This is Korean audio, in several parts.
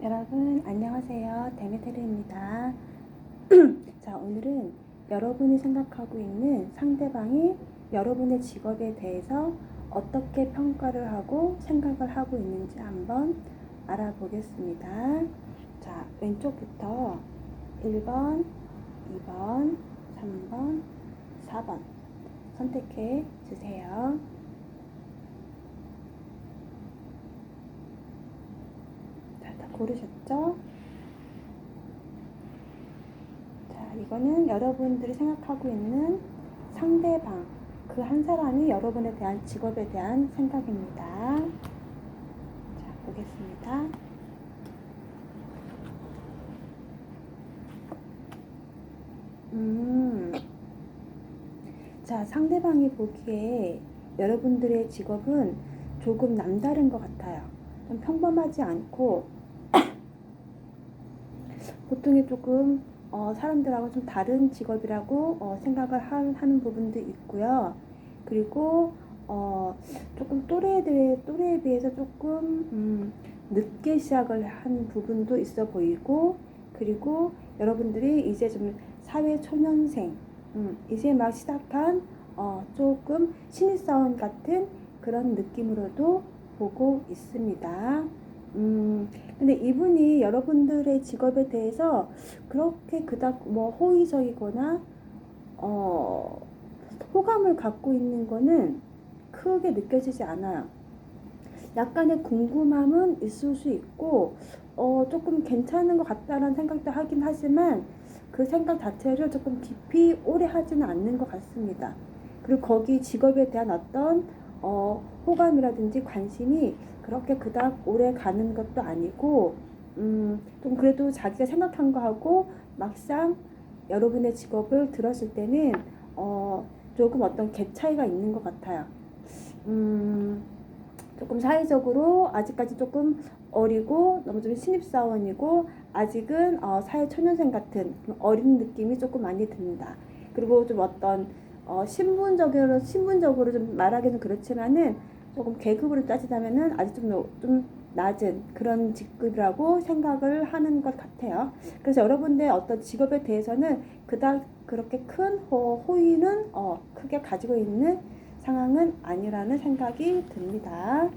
여러분 안녕하세요. 데메테르입니다. 자, 오늘은 여러분이 생각하고 있는 상대방이 여러분의 직업에 대해서 어떻게 평가를 하고 생각을 하고 있는지 한번 알아보겠습니다. 자, 왼쪽부터 1번, 2번, 3번, 4번 선택해 주세요. 다 고르셨죠? 자, 이거는 여러분들이 생각하고 있는 상대방, 그 한 사람이 여러분에 대한 직업에 대한 생각입니다. 자, 보겠습니다. 자, 상대방이 보기에 여러분들의 직업은 조금 남다른 것 같아요. 좀 평범하지 않고 보통의 조금 사람들하고 좀 다른 직업이라고 생각을 하는 부분도 있고요. 그리고 조금 또래에 비해서 조금 늦게 시작을 한 부분도 있어 보이고, 그리고 여러분들이 이제 좀 사회 초년생, 이제 막 시작한 조금 신입사원 같은 그런 느낌으로도 보고 있습니다. 근데 이분이 여러분들의 직업에 대해서 그렇게 그닥 호의적이거나 호감을 갖고 있는 거는 크게 느껴지지 않아요. 약간의 궁금함은 있을 수 있고 조금 괜찮은 것 같다라는 생각도 하긴 하지만 그 생각 자체를 조금 깊이 오래 하지는 않는 것 같습니다. 그리고 거기 직업에 대한 어떤 호감이라든지 관심이 그렇게 그닥 오래 가는 것도 아니고 좀 그래도 자기가 생각한 거하고 막상 여러분의 직업을 들었을 때는 조금 어떤 갭 차이가 있는 것 같아요. 조금 사회적으로 아직까지 조금 어리고 너무 좀 신입사원이고 아직은 사회 초년생 같은 어린 느낌이 조금 많이 듭니다. 그리고 좀 어떤 신분적으로 좀 말하기는 그렇지만은 조금 계급으로 따지자면은 아직 좀 낮은 그런 직급이라고 생각을 하는 것 같아요. 그래서 여러분의 어떤 직업에 대해서는 그닥 그렇게 큰 호의는 크게 가지고 있는 상황은 아니라는 생각이 듭니다.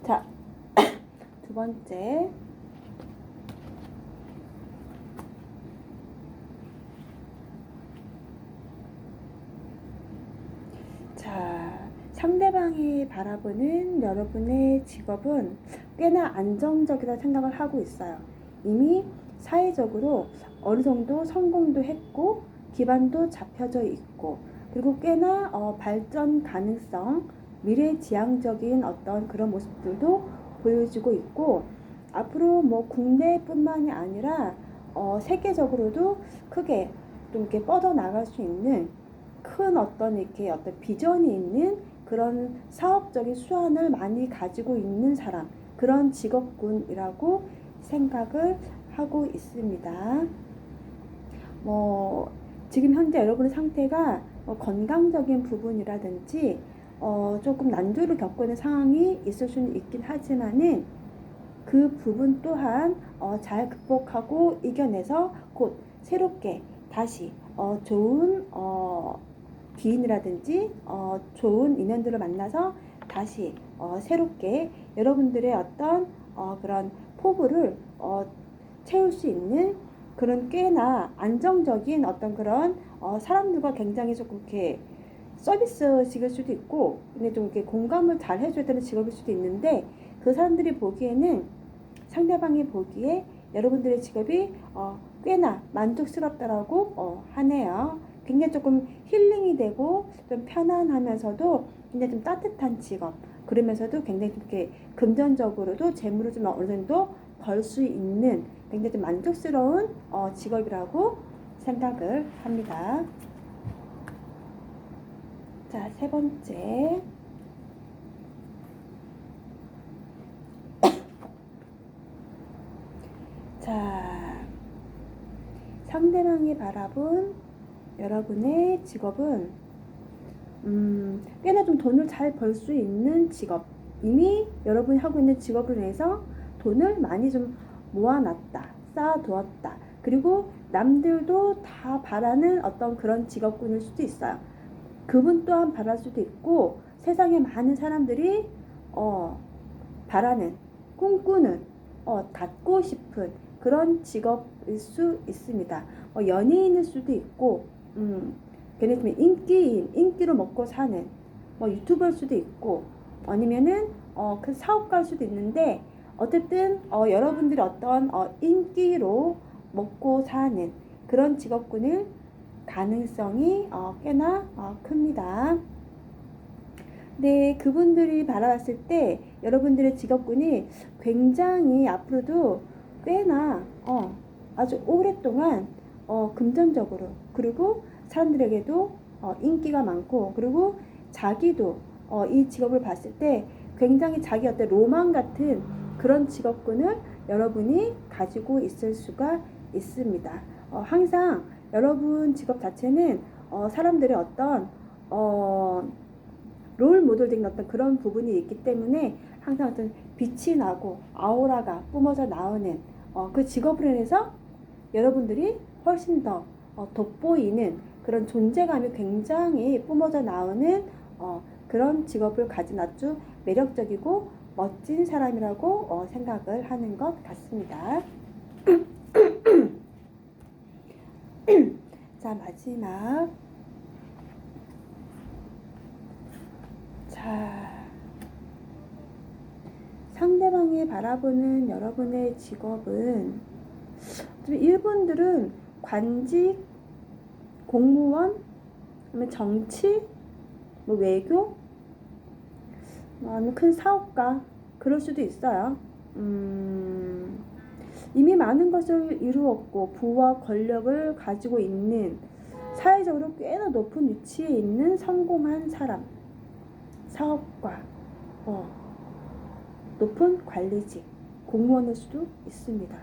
자, 두 번째. 자, 상대방이 바라보는 여러분의 직업은 꽤나 안정적이다 생각을 하고 있어요. 이미 사회적으로 어느 정도 성공도 했고 기반도 잡혀져 있고 그리고 꽤나 발전 가능성, 미래지향적인 어떤 그런 모습들도 보여지고 있고 앞으로 국내뿐만이 아니라 세계적으로도 크게 좀 이렇게 뻗어나갈 수 있는 큰 어떤 비전이 있는 그런 사업적인 수완을 많이 가지고 있는 사람, 그런 직업군이라고 생각을 하고 있습니다. 지금 현재 여러분의 상태가 건강적인 부분이라든지 조금 난조를 겪고 있는 상황이 있을 수는 있긴 하지만은 그 부분 또한 잘 극복하고 이겨내서 곧 새롭게 다시 좋은 기인이라든지 좋은 인연들을 만나서 다시 새롭게 여러분들의 어떤 그런 포부를 채울 수 있는 그런 꽤나 안정적인 어떤 그런 사람들과 굉장히 조금 이렇게 서비스직일 수도 있고 근데 좀 이렇게 공감을 잘 해줘야 되는 직업일 수도 있는데 그 사람들이 보기에는 상대방이 보기에 여러분들의 직업이 꽤나 만족스럽다라고 하네요. 굉장히 조금 힐링이 되고 좀 편안하면서도 굉장히 좀 따뜻한 직업, 그러면서도 굉장히 이렇게 금전적으로도 재물을 좀 어느 정도 벌 수 있는 굉장히 좀 만족스러운 직업이라고 생각을 합니다. 자, 세 번째. 자, 상대방이 바라본 여러분의 직업은 꽤나 좀 돈을 잘 벌 수 있는 직업, 이미 여러분이 하고 있는 직업을 위해서 돈을 많이 좀 모아놨다, 쌓아두었다. 그리고 남들도 다 바라는 어떤 그런 직업군일 수도 있어요. 그분 또한 바랄 수도 있고, 세상에 많은 사람들이 바라는, 꿈꾸는, 갖고 싶은 그런 직업일 수 있습니다. 연예인일 수도 있고, 걔네 좀 인기인, 인기로 먹고 사는, 유튜버일 수도 있고, 아니면은 그 사업가일 수도 있는데, 어쨌든 여러분들이 어떤 인기로 먹고 사는 그런 직업군일 가능성이 꽤나 큽니다. 네, 그분들이 바라봤을 때 여러분들의 직업군이 굉장히 앞으로도 꽤나 아주 오랫동안 금전적으로, 그리고 사람들에게도 인기가 많고, 그리고 자기도 이 직업을 봤을 때 굉장히 자기 어떤 로망 같은 그런 직업군을 여러분이 가지고 있을 수가 있습니다. 항상 여러분 직업 자체는 사람들의 어떤 롤 모델적인 어떤 그런 부분이 있기 때문에 항상 어떤 빛이 나고 아우라가 뿜어져 나오는 그 직업으로 인해서 여러분들이 훨씬 더 돋보이는 그런 존재감이 굉장히 뿜어져 나오는 그런 직업을 가진 아주 매력적이고 멋진 사람이라고 생각을 하는 것 같습니다. 자, 마지막. 자, 상대방이 바라보는 여러분의 직업은, 이분들은 관직, 공무원, 정치, 외교, 아니면 큰 사업가, 그럴 수도 있어요. 이미 많은 것을 이루었고 부와 권력을 가지고 있는, 사회적으로 꽤나 높은 위치에 있는 성공한 사람, 사업가, 높은 관리직, 공무원일 수도 있습니다.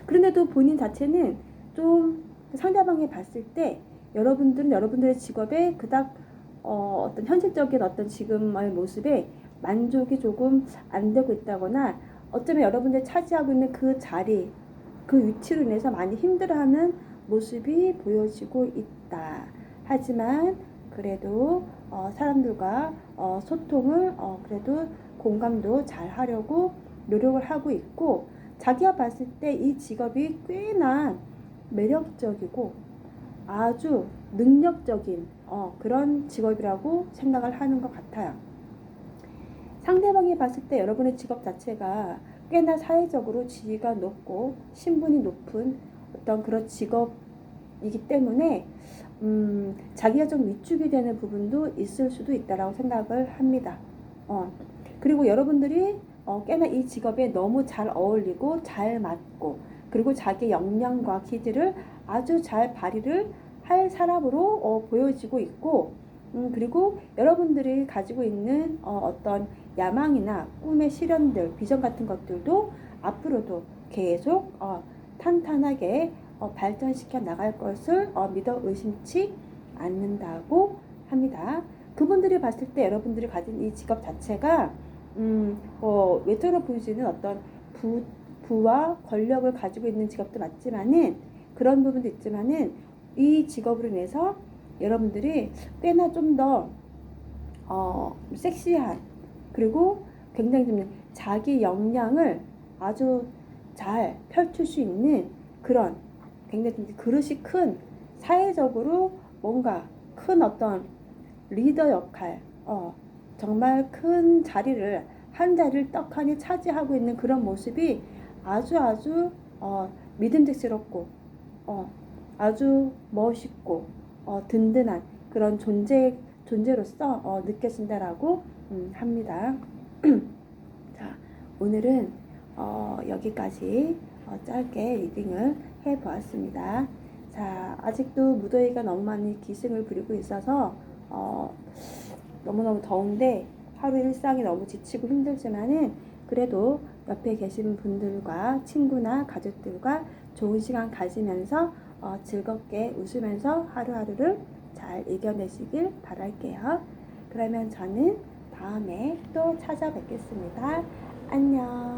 그런데도 본인 자체는 좀 상대방이 봤을 때 여러분들은 여러분들의 직업에 그닥 어떤 현실적인 어떤 지금의 모습에 만족이 조금 안 되고 있다거나, 어쩌면 여러분들이 차지하고 있는 그 자리, 그 위치로 인해서 많이 힘들어하는 모습이 보여지고 있다. 하지만 그래도 사람들과 소통을 그래도 공감도 잘 하려고 노력을 하고 있고, 자기가 봤을 때 이 직업이 꽤나 매력적이고 아주 능력적인 그런 직업이라고 생각을 하는 것 같아요. 상대방이 봤을 때 여러분의 직업 자체가 꽤나 사회적으로 지위가 높고 신분이 높은 어떤 그런 직업이기 때문에 자기가 좀 위축이 되는 부분도 있을 수도 있다라고 생각을 합니다. 그리고 여러분들이 꽤나 이 직업에 너무 잘 어울리고 잘 맞고, 그리고 자기 역량과 기질을 아주 잘 발휘를 할 사람으로 보여지고 있고, 그리고 여러분들이 가지고 있는 어떤 야망이나 꿈의 실현들, 비전 같은 것들도 앞으로도 계속 탄탄하게 발전시켜 나갈 것을 믿어 의심치 않는다고 합니다. 그분들이 봤을 때 여러분들이 가진 이 직업 자체가 외적으로 보여지는 어떤 부와 권력을 가지고 있는 직업도 맞지만은, 그런 부분도 있지만은, 이 직업으로 인해서 여러분들이 꽤나 좀 더 섹시한, 그리고 굉장히 좀 자기 역량을 아주 잘 펼칠 수 있는 그런 굉장히 좀 그릇이 큰, 사회적으로 뭔가 큰 어떤 리더 역할, 정말 큰 자리를, 한 자리를 떡하니 차지하고 있는 그런 모습이 아주 믿음직스럽고 아주 멋있고 든든한 그런 존재로서 느껴진다라고 합니다. 자, 오늘은 여기까지 짧게 리딩을 해보았습니다. 자, 아직도 무더위가 너무 많이 기승을 부리고 있어서 너무너무 더운데 하루 일상이 너무 지치고 힘들지만은, 그래도 옆에 계신 분들과 친구나 가족들과 좋은 시간 가지면서 즐겁게 웃으면서 하루하루를 잘 이겨내시길 바랄게요. 그러면 저는 다음에 또 찾아뵙겠습니다. 안녕. 안녕.